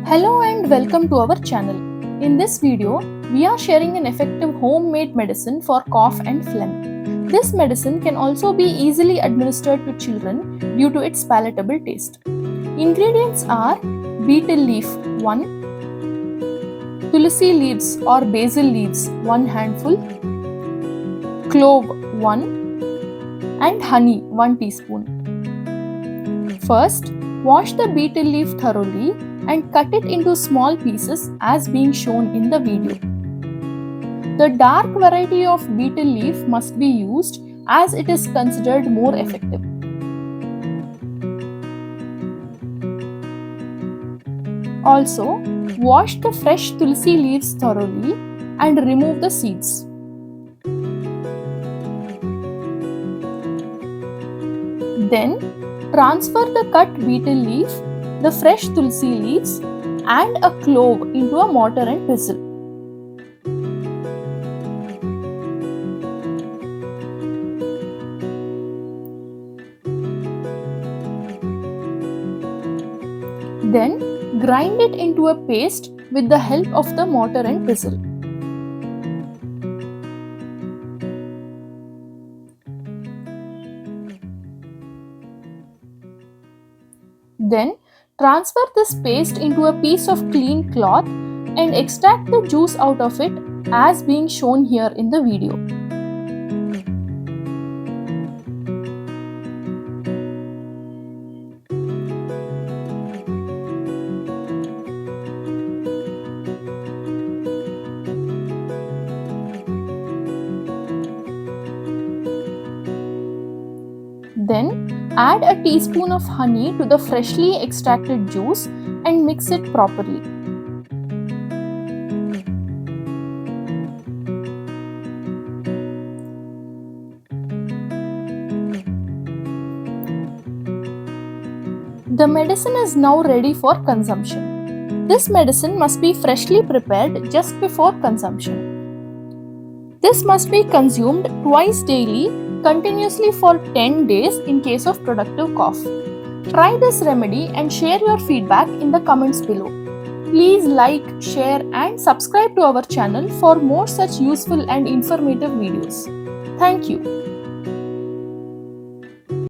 Hello and welcome to our channel. In this video, we are sharing an effective homemade medicine for cough and phlegm. This medicine can also be easily administered to children due to its palatable taste. Ingredients are beetle leaf 1, Tulsi leaves or basil leaves 1 handful, clove 1 and honey 1 teaspoon. First, wash the beetle leaf thoroughly and cut it into small pieces as being shown in the video. The dark variety of beetle leaf must be used as it is considered more effective. Also, wash the fresh tulsi leaves thoroughly and remove the seeds. Then, transfer the cut beetle leaf, the fresh tulsi leaves and a clove into a mortar and pestle. Then grind it into a paste with the help of the mortar and pestle. Then transfer this paste into a piece of clean cloth and extract the juice out of it as being shown here in the video. Then add a teaspoon of honey to the freshly extracted juice and mix it properly. The medicine is now ready for consumption. This medicine must be freshly prepared just before consumption. This must be consumed twice daily continuously for 10 days in case of productive cough. Try this remedy and share your feedback in the comments below. Please like, share and subscribe to our channel for more such useful and informative videos. Thank you.